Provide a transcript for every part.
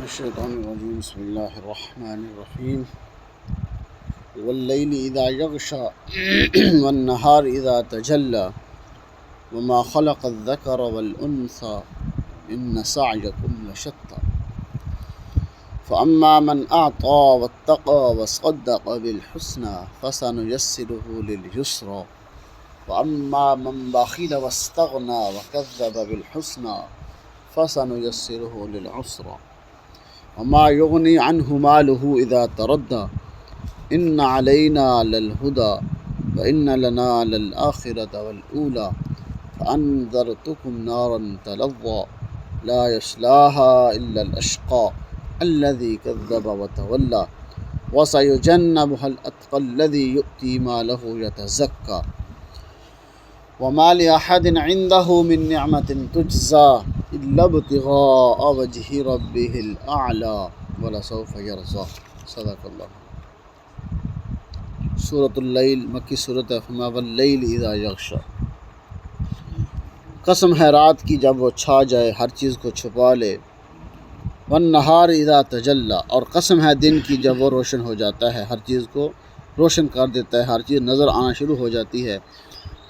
الشيطان الرجيم بسم الله الرحمن الرحيم والليل إذا يغشى والنهار إذا تجلى وما خلق الذكر والأنثى إن سعيكم لشتى فأما من أعطى واتقى وصدق بالحسنى فسنيسره لليسرى وأما من بخل واستغنى وكذب بالحسنى فسنيسره للعسرى وما يغني عنه ماله إذا تردى إن علينا للهدى وإن لنا للآخرة والأولى فأنذرتكم نارا تلظى لا يصلاها إلا الأشقى الذي كذب وتولى وسيجنبها الأتقى الذي يؤتي ماله يتزكى وما لأحد عنده من نعمة تجزى إلا ابتغاء وجه ربه الأعلى ولسوف يرضى صدق اللہ۔ سورۃ اللیل مکی صورت ہے۔ فما واللیل اذا یغشی، قسم ہے رات کی جب وہ چھا جائے، ہر چیز کو چھپا لے۔ والنہار اذا تجلی، اور قسم ہے دن کی جب وہ روشن ہو جاتا ہے، ہر چیز کو روشن کر دیتا ہے، ہر چیز نظر آنا شروع ہو جاتی ہے،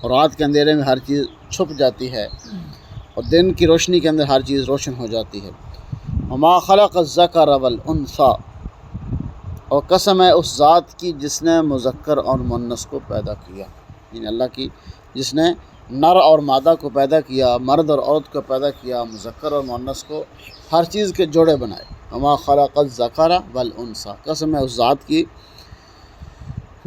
اور رات کے اندھیرے میں ہر چیز چھپ جاتی ہے، اور دن کی روشنی کے اندر ہر چیز روشن ہو جاتی ہے۔ وما خلق الذکر والانثی، اور قسم ہے اس ذات کی جس نے مذکر اور مؤنث کو پیدا کیا، یعنی اللہ کی جس نے نر اور مادہ کو پیدا کیا، مرد اور عورت کو پیدا کیا، مذکر اور مؤنث کو، ہر چیز کے جوڑے بنائے۔ وما خلق الذکر والانثی، قسم ہے اس ذات کی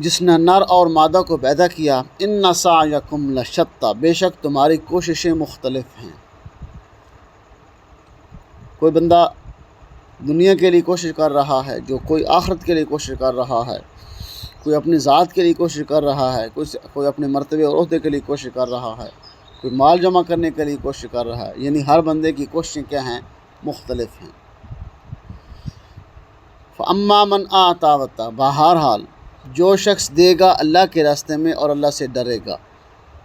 جس نے نر اور مادہ کو پیدا کیا۔ ان سعیکم لشتی، بے شک تمہاری کوششیں مختلف ہیں۔ کوئی بندہ دنیا کے لیے کوشش کر رہا ہے، جو کوئی آخرت کے لیے کوشش کر رہا ہے، کوئی اپنی ذات کے لیے کوشش کر رہا ہے، کوئی اپنے مرتبے اور عہدے کے لیے کوشش کر رہا ہے، کوئی مال جمع کرنے کے لیے کوشش کر رہا ہے، یعنی ہر بندے کی کوششیں کیا ہیں؟ مختلف ہیں۔ فاما من اعطى واتقى، بہرحال جو شخص دے گا اللہ کے راستے میں اور اللہ سے ڈرے گا،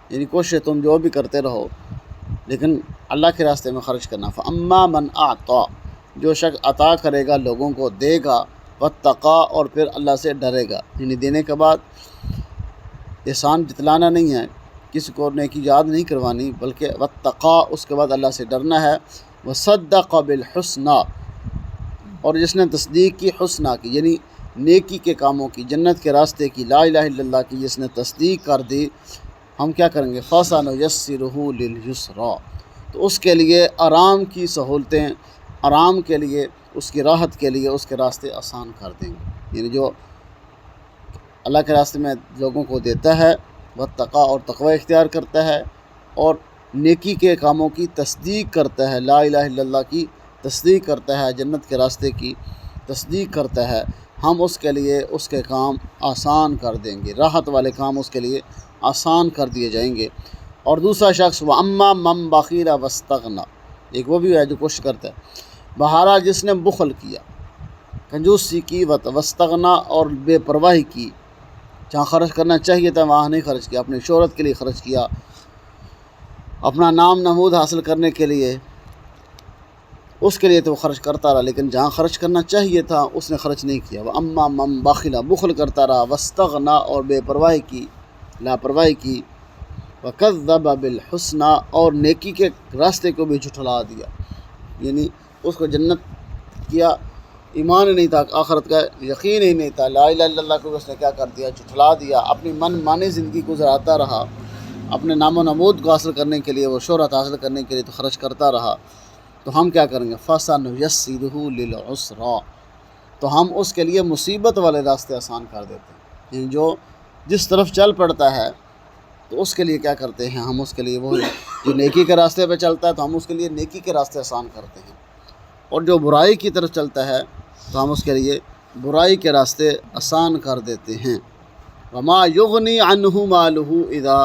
یعنی کوشش تم جو بھی کرتے رہو لیکن اللہ کے راستے میں خرچ کرنا۔ فاما من اعطى، جو شخص عطا کرے گا، لوگوں کو دے گا، واتقى، اور پھر اللہ سے ڈرے گا، یعنی دینے کے بعد احسان جتلانا نہیں ہے، کسی کو نیکی یاد نہیں کروانی، بلکہ واتقى، اس کے بعد اللہ سے ڈرنا ہے۔ وصدق بالحسنى، اور جس نے تصدیق کی حسنہ کی، یعنی نیکی کے کاموں کی، جنت کے راستے کی، لا الہ الا اللہ کی جس نے تصدیق کر دی، ہم کیا کریں گے؟ فَسَنُيَسِّرُهُ لِلْيُسْرَى، تو اس کے لیے آرام کی سہولتیں، آرام کے لیے، اس کی راحت کے لیے اس کے راستے آسان کر دیں گے، یعنی جو اللہ کے راستے میں لوگوں کو دیتا ہے، واتقى، اور تقوی اختیار کرتا ہے، اور نیکی کے کاموں کی تصدیق کرتا ہے، لا الہ الا اللہ کی تصدیق کرتا ہے، جنت کے راستے کی تصدیق کرتا ہے، ہم اس کے لیے اس کے کام آسان کر دیں گے، راحت والے کام اس کے لیے آسان کر دیے جائیں گے۔ اور دوسرا شخص وَأَمَّا مَن بَخِلَ وَاسْتَغْنَى، ایک وہ بھی ہے جو کوشش کرتا ہے، بہرحال جس نے بخل کیا، کنجوسی کی، واستغنى، اور بے پرواہی کی، جہاں خرچ کرنا چاہیے تھا وہاں نہیں خرچ کیا، اپنی شہرت کے لیے خرچ کیا، اپنا نام نمود حاصل کرنے کے لیے، اس کے لیے تو وہ خرچ کرتا رہا، لیکن جہاں خرچ کرنا چاہیے تھا اس نے خرچ نہیں کیا۔ وَأَمَّا مَن بَخِلَ، بخل کرتا رہا، وَاسْتَغْنَى، اور بے پرواہی کی، لاپرواہی کی، وَكَذَّبَ بِالْحُسْنَى، اور نیکی کے راستے کو بھی جھٹلا دیا، یعنی اس کو جنت کیا ایمان ہی نہیں تھا، آخرت کا یقین ہی نہیں تھا، لا الہ الا اللہ کو اس نے کیا کر دیا؟ جھٹلا دیا، اپنی من مانی زندگی گزارتا رہا، اپنے نام و نمود کو حاصل کرنے کے لیے، وہ شہرت حاصل کرنے کے لیے تو خرچ کرتا رہا، تو ہم کیا کریں گے؟ فَسَنُيَسِّرُهُ لِلْعُسْرَى، تو ہم اس کے لیے مصیبت والے راستے آسان کر دیتے ہیں، یعنی جو جس طرف چل پڑتا ہے تو اس کے لیے کیا کرتے ہیں؟ ہم اس کے لیے، وہ جو نیکی کے راستے پہ چلتا ہے تو ہم اس کے لیے نیکی کے راستے آسان کرتے ہیں، اور جو برائی کی طرف چلتا ہے تو ہم اس کے لیے برائی کے راستے آسان کر دیتے ہیں۔ وَمَا يُغْنِي عَنْهُ مَالُهُ إِذَا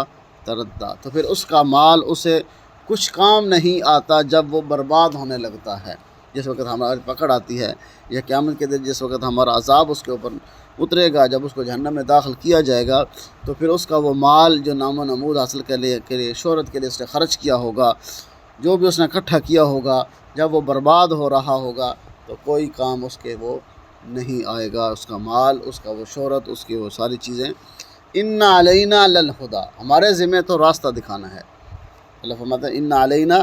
تَرَدَّى، تو پھر اس کا مال اسے کچھ کام نہیں آتا جب وہ برباد ہونے لگتا ہے، جس وقت ہماری پکڑ آتی ہے، یا قیامت کے دن جس وقت ہمارا عذاب اس کے اوپر اترے گا، جب اس کو جہنم میں داخل کیا جائے گا، تو پھر اس کا وہ مال جو نام و نمود حاصل کے لیے شہرت کے لیے اس نے خرچ کیا ہوگا، جو بھی اس نے اکٹھا کیا ہوگا، جب وہ برباد ہو رہا ہوگا، تو کوئی کام اس کے وہ نہیں آئے گا، اس کا مال، اس کا وہ شہرت، اس کی وہ ساری چیزیں۔ ان علینا للہدا، ہمارے ذمہ تو راستہ دکھانا ہے۔ اللہ فرماتا ہے ان علینا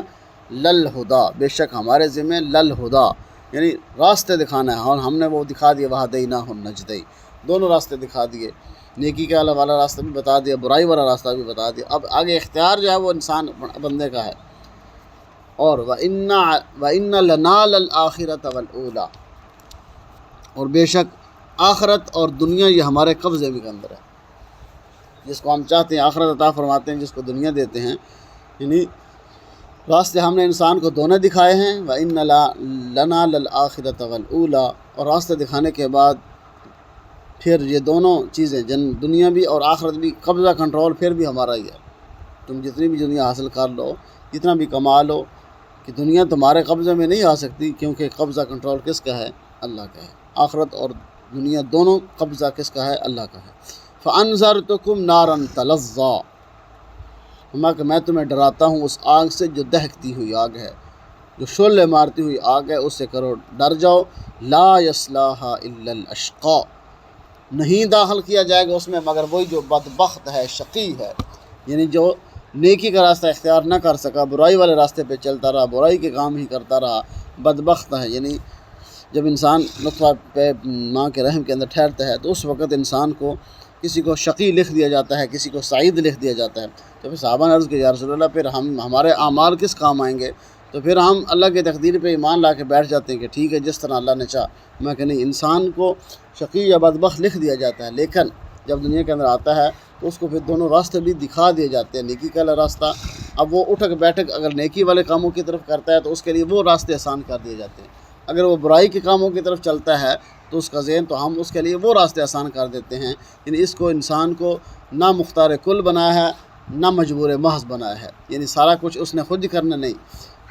للہدا، بے شک ہمارے ذمہ للہدا یعنی راستے دکھانا ہے، اور ہم نے وہ دکھا دیے، وہدیناہ النجدین، دونوں راستے دکھا دیے، نیکی کا والا راستہ بھی بتا دیا، برائی والا راستہ بھی بتا دیا۔ اب آگے اختیار جو ہے وہ انسان بندے کا ہے۔ اور وَإِنَّ لَنَا لَلْآخِرَةَ وَالْأُولَى، اور بے شک آخرت اور دنیا یہ ہمارے قبضے کے اندر ہے، جس کو ہم چاہتے ہیں آخرت عطا فرماتے ہیں، جس کو دنیا دیتے ہیں، یعنی راستے ہم نے انسان کو دونوں دکھائے ہیں۔ وَإِنَّ لَنَا لَلْآخِرَةَ وَالْأُولَى، اور راستے دکھانے کے بعد پھر یہ دونوں چیزیں دنیا بھی اور آخرت بھی، قبضہ کنٹرول پھر بھی ہمارا ہی ہے۔ تم جتنی بھی دنیا حاصل کر لو، جتنا بھی کما لو، کہ دنیا تمہارے قبضے میں نہیں آ سکتی، کیونکہ قبضہ کنٹرول کس کا ہے؟ اللہ کا ہے۔ آخرت اور دنیا دونوں قبضہ کس کا ہے؟ اللہ کا ہے۔ فَأَنذَرْتُكُمْ نَارًا تَلَظَّىٰ، کہ میں تمہیں ڈراتا ہوں اس آگ سے جو دہکتی ہوئی آگ ہے، جو شعلے مارتی ہوئی آگ ہے، اس سے کرو ڈر جاؤ۔ لا يصلاها الا الاشقى، نہیں داخل کیا جائے گا اس میں مگر وہی جو بدبخت ہے، شقی ہے، یعنی جو نیکی کا راستہ اختیار نہ کر سکا، برائی والے راستے پہ چلتا رہا، برائی کے کام ہی کرتا رہا، بدبخت ہے۔ یعنی جب انسان نطفہ پہ ماں کے رحم کے اندر ٹھہرتا ہے تو اس وقت انسان کو کسی کو شقی لکھ دیا جاتا ہے، کسی کو سعید لکھ دیا جاتا ہے۔ تو پھر صحابہ نے عرض کیا یا رسول اللہ، پھر ہمارے اعمال کس کام آئیں گے؟ تو پھر ہم اللہ کی تقدیر پہ ایمان لا کے بیٹھ جاتے ہیں کہ ٹھیک ہے جس طرح اللہ نے چاہا۔ میں کہ نہیں، انسان کو شقی یا بدبخت لکھ دیا جاتا ہے، لیکن جب دنیا کے اندر آتا ہے تو اس کو پھر دونوں راستے بھی دکھا دیے جاتے ہیں، نیکی کا راستہ۔ اب وہ اٹھک بیٹھک اگر نیکی والے کاموں کی طرف کرتا ہے تو اس کے لیے وہ راستے آسان کر دیے جاتے ہیں، اگر وہ برائی کے کاموں کی طرف چلتا ہے تو اس کا ذہن، تو ہم اس کے لیے وہ راستے آسان کر دیتے ہیں۔ یعنی اس کو انسان کو نہ مختار کل بنایا ہے، نہ مجبور محض بنایا ہے، یعنی سارا کچھ اس نے خود ہی کرنا نہیں،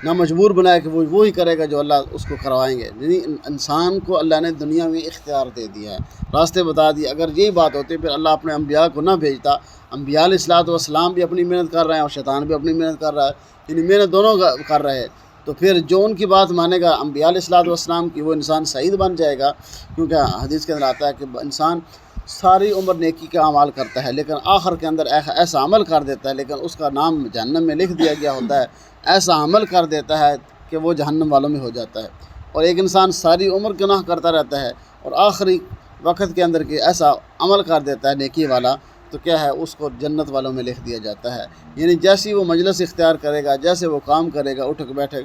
نہ مجبور بنایا کہ وہ وہی کرے گا جو اللہ اس کو کروائیں گے۔ یعنی انسان کو اللہ نے دنیا میں اختیار دے دیا ہے، راستے بتا دیے۔ اگر یہی بات ہوتی پھر اللہ اپنے انبیاء کو نہ بھیجتا۔ انبیاء علیہ الصلوۃ والسلام بھی اپنی محنت کر رہے ہیں اور شیطان بھی اپنی محنت کر رہا ہے، یعنی محنت دونوں کر رہے ہیں، تو پھر جو ان کی بات مانے گا انبیاء علیہ الصلوۃ والسلام کی، وہ انسان سعید بن جائے گا، کیونکہ حدیث کے اندر آتا ہے کہ انسان ساری عمر نیکی کا اعمال کرتا ہے لیکن آخر کے اندر ایسا عمل کر دیتا ہے، لیکن اس کا نام جہنم میں لکھ دیا گیا ہوتا ہے، ایسا عمل کر دیتا ہے کہ وہ جہنم والوں میں ہو جاتا ہے۔ اور ایک انسان ساری عمر گناہ کرتا رہتا ہے اور آخری وقت کے اندر کہ ایسا عمل کر دیتا ہے نیکی والا، تو کیا ہے، اس کو جنت والوں میں لکھ دیا جاتا ہے۔ یعنی جیسی وہ مجلس اختیار کرے گا، جیسے وہ کام کرے گا، اٹھک بیٹھک،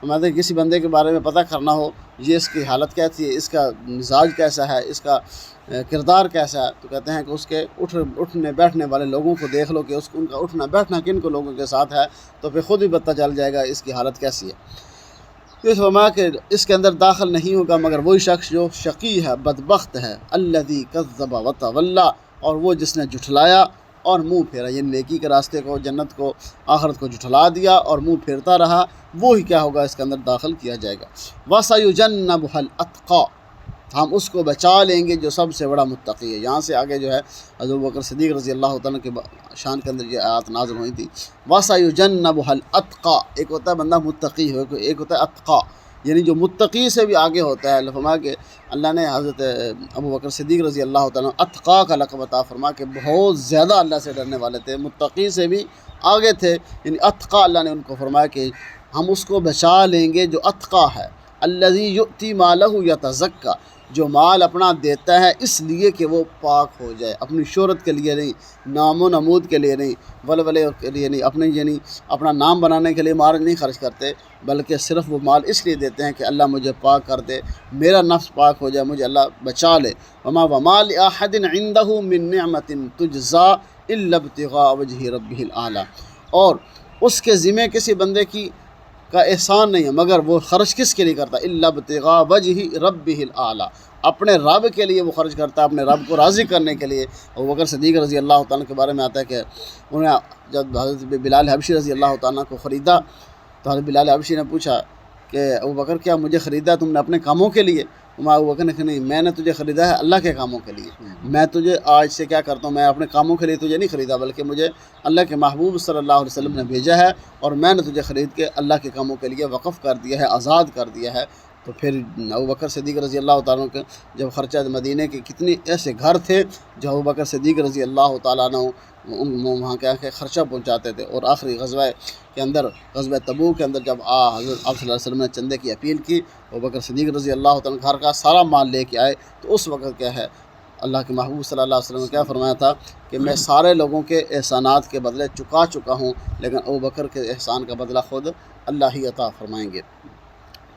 ہمارے کسی بندے کے بارے میں پتہ کرنا ہو، یہ اس کی حالت کیسی ہے، اس کا مزاج کیسا ہے، اس کا کردار کیسا ہے، تو کہتے ہیں کہ اس کے اٹھنے بیٹھنے والے لوگوں کو دیکھ لو کہ ان کا اٹھنا بیٹھنا کن کو لوگوں کے ساتھ ہے، تو پھر خود ہی پتہ چل جائے گا اس کی حالت کیسی ہے۔ اس فرمایا کہ اس کے اندر داخل نہیں ہوگا مگر وہی شخص جو شقی ہے، بدبخت ہے، الذی کذب وتولی، اور وہ جس نے جھٹلایا اور منہ پھیرا، یہ نیکی کے راستے کو، جنت کو، آخرت کو جھٹلا دیا اور منہ پھیرتا رہا، وہی کیا ہوگا، اس کے اندر داخل کیا جائے گا۔ وَسَيُجَنَّبُهَا الْأَتْقَى، ہم اس کو بچا لیں گے جو سب سے بڑا متقی ہے۔ یہاں سے آگے جو ہے حضرت ابوبکر صدیق رضی اللہ تعالیٰ کے شان کے اندر یہ آیات نازل ہوئی تھی۔ وَسَيُجَنَّبُهَا الْأَتْقَى، ایک ہوتا ہے بندہ متقی ہو، ایک ہوتا ہے اتقیٰ، یعنی جو متقی سے بھی آگے ہوتا ہے۔ فرمایا کہ اللہ نے حضرت ابوبکر صدیق رضی اللہ تعالیٰ اتقیٰ کا لقب عطا فرمایا کہ بہت زیادہ اللہ سے ڈرنے والے تھے، متقی سے بھی آگے تھے، یعنی اتقیٰ اللہ نے ان کو فرمایا کہ ہم اس کو بچا لیں گے جو اتقیٰ ہے۔ الذی یؤتی مالہ یتزکی، جو مال اپنا دیتا ہے اس لیے کہ وہ پاک ہو جائے، اپنی شہرت کے لیے نہیں، نام و نمود کے لیے نہیں، ولولے کے لیے نہیں، یعنی اپنا نام بنانے کے لیے مال نہیں خرچ کرتے، بلکہ صرف وہ مال اس لیے دیتے ہیں کہ اللہ مجھے پاک کر دے، میرا نفس پاک ہو جائے، مجھے اللہ بچا لے۔ وما لأحد عنده من نعمت تجزا الا ابتغاء وجہ ربہ الاعلی، اور اس کے ذمہ کسی بندے کا احسان نہیں ہے مگر وہ خرچ کس کے لیے کرتا ہے، الا ابتغاء وجہ ربہ الاعلی، اپنے رب کے لیے وہ خرچ کرتا ہے، اپنے رب کو راضی کرنے کے لیے۔ ابوبکر صدیق رضی اللہ تعالیٰ کے بارے میں آتا ہے کہ انہیں جب حضرت بلال حبشی رضی اللہ تعالیٰ کو خریدا تو حضرت بلال حبشی نے پوچھا کہ ابوبکر کیا مجھے خریدا تم نے اپنے کاموں کے لیے؟ ابوبکر نے کہا نہیں، میں نے تجھے خریدا ہے اللہ کے کاموں کے لیے، میں تجھے آج سے کیا کرتا ہوں، میں اپنے کاموں کے لیے تجھے نہیں خریدا بلکہ مجھے اللہ کے محبوب صلی اللہ علیہ وسلم نے بھیجا ہے اور میں نے تجھے خرید کے اللہ کے کاموں کے لیے وقف کر دیا ہے، آزاد کر دیا ہے، تو پھر ابوبکر صدیق رضی اللہ تعالیٰ عنہ کے جب خرچہ مدینے کے کتنے ایسے گھر تھے جو ابوبکر صدیق رضی اللہ تعالیٰ عنہ وہاں کیا کہ خرچہ پہنچاتے تھے. اور آخری غزوہ کے اندر، غزوہ تبوک کے اندر، جب حضرت آپ صلی اللہ علیہ وسلم نے چندے کی اپیل کی، ابوبکر صدیق رضی اللہ تعالیٰ عنہ گھر کا سارا مال لے کے آئے، تو اس وقت کیا ہے اللہ کے محبوب صلی اللہ علیہ وسلم نے کیا فرمایا تھا کہ میں سارے لوگوں کے احسانات کے بدلے چکا چکا ہوں، لیکن ابوبکر کے احسان کا بدلہ خود اللہ ہی عطا فرمائیں گے.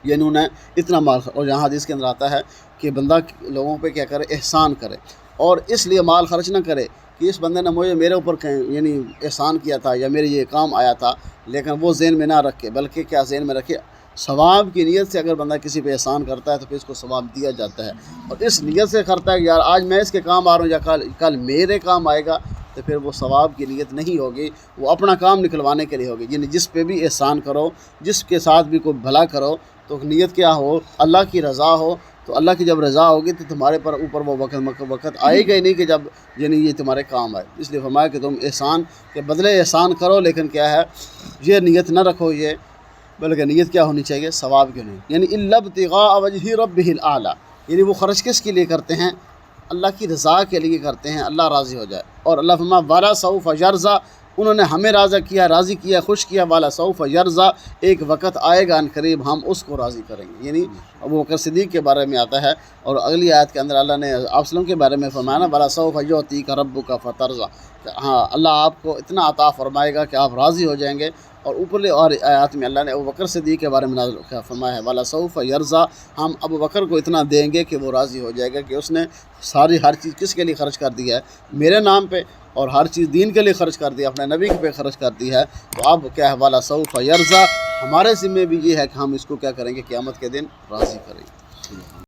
یہ انہوں نے اتنا مال. اور یہاں حدیث کے اندر آتا ہے کہ بندہ لوگوں پہ کیا کرے، احسان کرے، اور اس لیے مال خرچ نہ کرے کہ اس بندے نے میرے اوپر یعنی احسان کیا تھا یا میرے یہ کام آیا تھا، لیکن وہ ذہن میں نہ رکھے، بلکہ کیا ذہن میں رکھے ثواب کی نیت سے. اگر بندہ کسی پہ احسان کرتا ہے تو پھر اس کو ثواب دیا جاتا ہے، اور اس نیت سے کرتا ہے کہ یار آج میں اس کے کام آ رہا ہوں یا کل میرے کام آئے گا، تو پھر وہ ثواب کی نیت نہیں ہوگی، وہ اپنا کام نکلوانے کے لیے ہوگی. یعنی جس پہ بھی احسان کرو، جس کے ساتھ بھی کوئی بھلا کرو، تو نیت کیا ہو، اللہ کی رضا ہو. تو اللہ کی جب رضا ہوگی تو تمہارے اوپر وہ وقت آئے گا ہی نہیں کہ جب یعنی یہ تمہارے کام آئے. اس لیے فرمایا کہ تم احسان کے بدلے احسان کرو، لیکن کیا ہے یہ نیت نہ رکھو، یہ بلکہ نیت کیا ہونی چاہیے، ثواب کی نہیں. یعنی الا ابتغاء وجہ ربہ الاعلیٰ، یعنی وہ خرچ کس کے لیے کرتے ہیں، اللہ کی رضا کے لیے کرتے ہیں، اللہ راضی ہو جائے. اور اللہ فرمایا والا سوف یرضی، انہوں نے ہمیں راضی کیا، خوش کیا. والا سوف یرضی، ایک وقت آئے گا ان قریب ہم اس کو راضی کریں گے. یعنی ابوبکر صدیق کے بارے میں آتا ہے. اور اگلی آیت کے اندر اللہ نے آپ وسلم کے بارے میں فرمایا نا، والا سوف یعطیک ربک فترضی، ہاں اللہ آپ کو اتنا عطا فرمائے گا کہ آپ راضی ہو جائیں گے. اور اوپر اور آیات میں اللہ نے ابوبکر صدیق کے بارے میں فرمایا ہے والا سوف یرضی، ہم ابوبکر کو اتنا دیں گے کہ وہ راضی ہو جائے گا کہ اس نے ہر چیز کس کے لیے خرچ کر دی ہے، میرے نام پہ، اور ہر چیز دین کے لیے خرچ کر دی، اپنے نبی پہ خرچ کر دی ہے. تو اب کیا ہے والا سوف یرضی، ہمارے ذمہ بھی یہ ہے کہ ہم اس کو کیا کریں گے، قیامت کے دن راضی کریں گے.